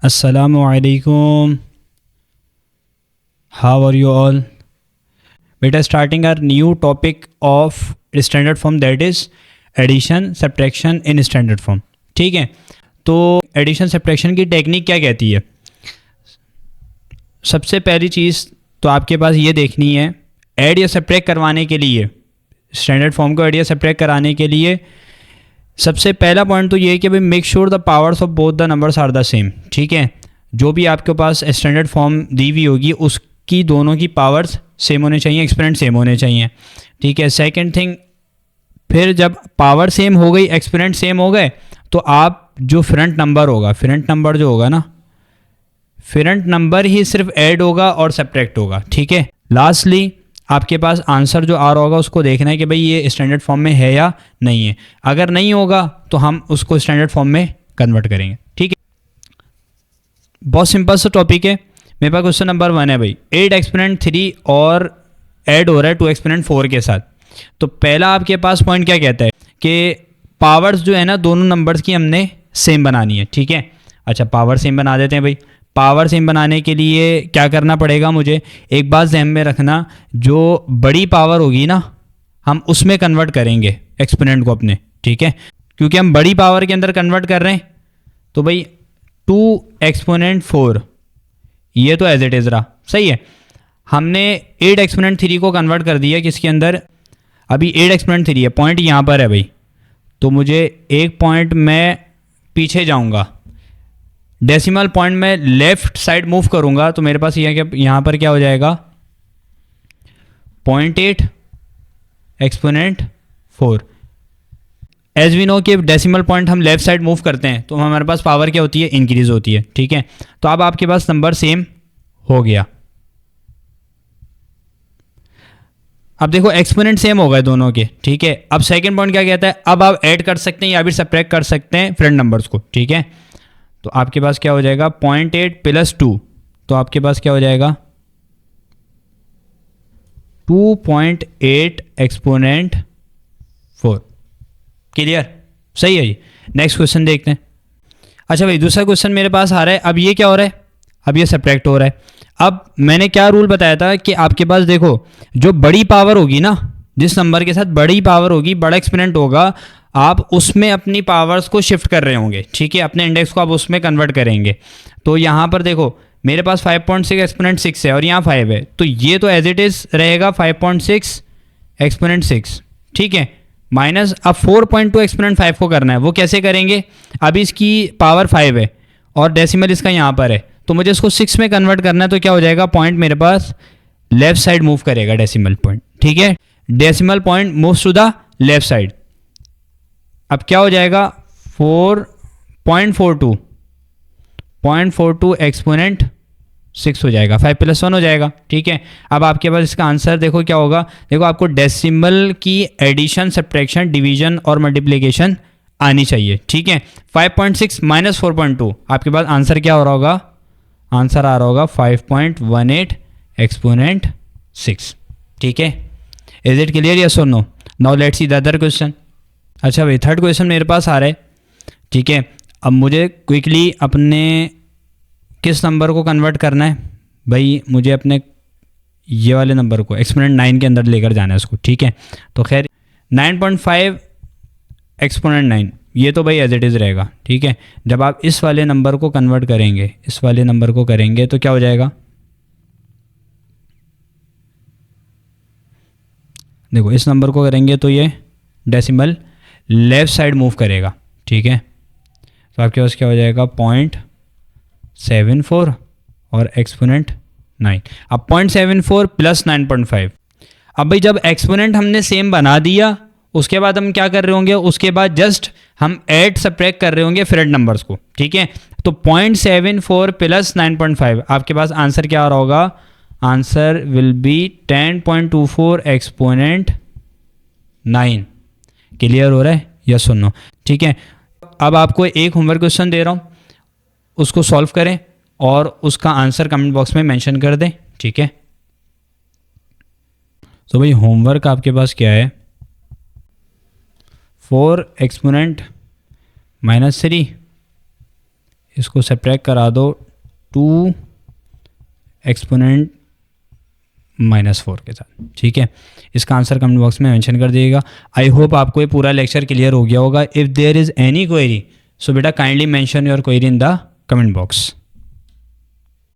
Assalamualaikum. How are you all? Beta, starting our new topic of standard form, that is addition subtraction in standard form. ठीक है, तो addition subtraction की technique क्या कहती है? सबसे पहली चीज़ तो आपके पास ये देखनी है, ऐड या सब्ट्रैक्ट करवाने के लिए, स्टैंडर्ड फॉर्म को ऐड या सब्ट्रैक्ट कराने के लिए सबसे पहला पॉइंट तो ये है कि भाई make sure the powers of both the numbers are the same. ठीक है, जो भी आपके पास स्टैंडर्ड फॉर्म दी हुई होगी उसकी दोनों की पावर्स सेम होने चाहिए, एक्सपोनेंट सेम होने चाहिए. ठीक है, सेकंड थिंग, फिर जब पावर सेम हो गई, एक्सपोनेंट सेम हो गए, तो आप जो फ्रंट नंबर होगा, फ्रंट नंबर जो होगा ना, फ्रंट नंबर ही सिर्फ ऐड होगा और सब्ट्रैक्ट होगा. ठीक है, लास्टली आपके पास आंसर जो आ रहा होगा उसको देखना है कि भाई ये स्टैंडर्ड फॉर्म में है या नहीं है. अगर नहीं होगा तो हम उसको स्टैंडर्ड फॉर्म में कन्वर्ट करेंगे. ठीक है, बहुत सिंपल सा टॉपिक है. मेरे पास क्वेश्चन नंबर 1 है भाई, 8 एक्सपोनेंट 3 और ऐड हो रहा है 2 एक्सपोनेंट 4 के साथ. तो पहला आपके पास पॉइंट क्या कहता है कि पावर्स जो है ना दोनों नंबर्स की हमने सेम बनानी है. ठीक है, अच्छा पावर सेम बना देते हैं भाई. पावर सेम बनाने के लिए क्या करना पड़ेगा मुझे, एक बात ध्यान में रखना, जो बड़ी पावर होगी ना हम उसमें कन्वर्ट करेंगे एक्सपोनेंट को अपने. ठीक है, क्योंकि हम बड़ी पावर के अंदर कन्वर्ट कर रहे हैं. तो भाई 2 एक्सपोनेंट 4 ये तो एज इट इज़ रहा, सही है. हमने 8 एक्सपोनेंट 3 को कन्वर्ट कर दिया किसके अंदर, अभी 8 एक्सपोनेंट 3 है, पॉइंट यहाँ पर है भाई, तो मुझे एक पॉइंट मैं पीछे जाऊँगा, डेसिमल पॉइंट में लेफ्ट साइड मूव करूंगा, तो मेरे पास यहाँ पर क्या हो जाएगा 0.8 एक्सपोनेंट 4. एज वी नो कि डेसिमल पॉइंट हम लेफ्ट साइड मूव करते हैं तो हमारे पास पावर क्या होती है, इंक्रीज होती है. ठीक है, तो अब आपके पास नंबर सेम हो गया. अब देखो एक्सपोनेंट सेम हो गए दोनों के. ठीक है, अब सेकंड पॉइंट क्या कहता है, अब आप ऐड कर सकते हैं या फिर सब्ट्रैक्ट कर सकते हैं फ्रंट नंबर्स को. ठीक है, तो आपके पास क्या हो जाएगा 0.8 प्लस 2, तो आपके पास क्या हो जाएगा 2.8 एक्सपोनेंट 4. क्लियर, सही है. ये नेक्स्ट क्वेश्चन देखते हैं. अच्छा भाई दूसरा क्वेश्चन मेरे पास आ रहा है. अब ये क्या हो रहा है, अब ये सब्ट्रैक्ट हो रहा है. अब मैंने क्या रूल बताया था कि आपके पास देखो जो बड़ी पावर होगी ना, जिस नंबर के साथ बड़ी पावर होगी, बड़ा एक्सपोनेंट होगा, आप उसमें अपनी पावर्स को शिफ्ट कर रहे होंगे. ठीक है, अपने इंडेक्स को आप उसमें कन्वर्ट करेंगे. तो यहाँ पर देखो मेरे पास 5.6 एक्सपोनेंट 6 है और यहाँ 5 है, तो ये तो एज इट इज़ रहेगा 5.6 एक्सपोनेंट 6. ठीक है, माइनस अब 4.2 एक्सपोनेंट 5 को करना है. वो कैसे करेंगे, अभी इसकी पावर 5 है और डेसिमल इसका यहाँ पर है, तो मुझे इसको 6 में कन्वर्ट करना है. तो क्या हो जाएगा, पॉइंट मेरे पास लेफ्ट साइड मूव करेगा डेसिमल पॉइंट. ठीक है, decimal point moves to the left side. अब क्या हो जाएगा 0.42 एक्सपोनेंट 6 हो जाएगा, 5 + 1 हो जाएगा. ठीक है, अब आपके पास इसका आंसर देखो क्या होगा. देखो आपको डेसिमल की एडिशन सब्ट्रैक्शन डिवीजन और मल्टीप्लिकेशन आनी चाहिए. ठीक है, 5.6 माइनस 4.2 आपके पास आंसर क्या हो रहा होगा, आंसर आ रहा होगा 5.18 एक्सपोनेंट 6. ठीक है, इज इट क्लियर, यस और no? Now let's see the other question. अच्छा भाई थर्ड क्वेश्चन मेरे पास आ रहा है. ठीक है, अब मुझे क्विकली अपने किस नंबर को कन्वर्ट करना है भाई, मुझे अपने ये वाले नंबर को एक्सपोनेंट 9 के अंदर लेकर जाना है उसको. ठीक है, तो खैर 9.5 एक्सपोनेंट 9 ये तो भाई एज इट इज़ रहेगा. ठीक है, जब आप इस वाले नंबर को कन्वर्ट करेंगे, इस वाले नंबर को करेंगे तो क्या हो जाएगा, देखो इस नंबर को करेंगे तो ये डेसिमल लेफ्ट साइड मूव करेगा. ठीक है, तो आपके पास क्या हो जाएगा 0.74 और एक्सपोनेंट 9. अब 0.74 प्लस 9.5. अब भाई जब एक्सपोनेंट हमने सेम बना दिया उसके बाद हम क्या कर रहे होंगे, उसके बाद जस्ट हम ऐड सब्ट्रैक्ट कर रहे होंगे फ्रंट नंबर्स को. ठीक है, तो 0.74 प्लस 9.5 आपके पास आंसर क्या आ रहा होगा, answer will be 10.24 exponent 9. Clear हो रहा है, यस सुनो. ठीक है, अब आपको एक होमवर्क क्वेश्चन दे रहा हूँ, उसको सॉल्व करें और उसका आंसर कमेंट बॉक्स में मेंशन कर दें. ठीक है, तो भाई होमवर्क आपके पास क्या है, 4 एक्सपोनेंट -3 इसको सब्ट्रैक्ट करा दो 2 एक्सपोनेंट -4 के साथ, ठीक है। इसका आंसर कमेंट बॉक्स में मेंशन कर दीजिएगा। आई होप आपको ये पूरा लेक्चर क्लियर हो गया होगा। If there is any query so बेटा kindly mention your query in the comment box.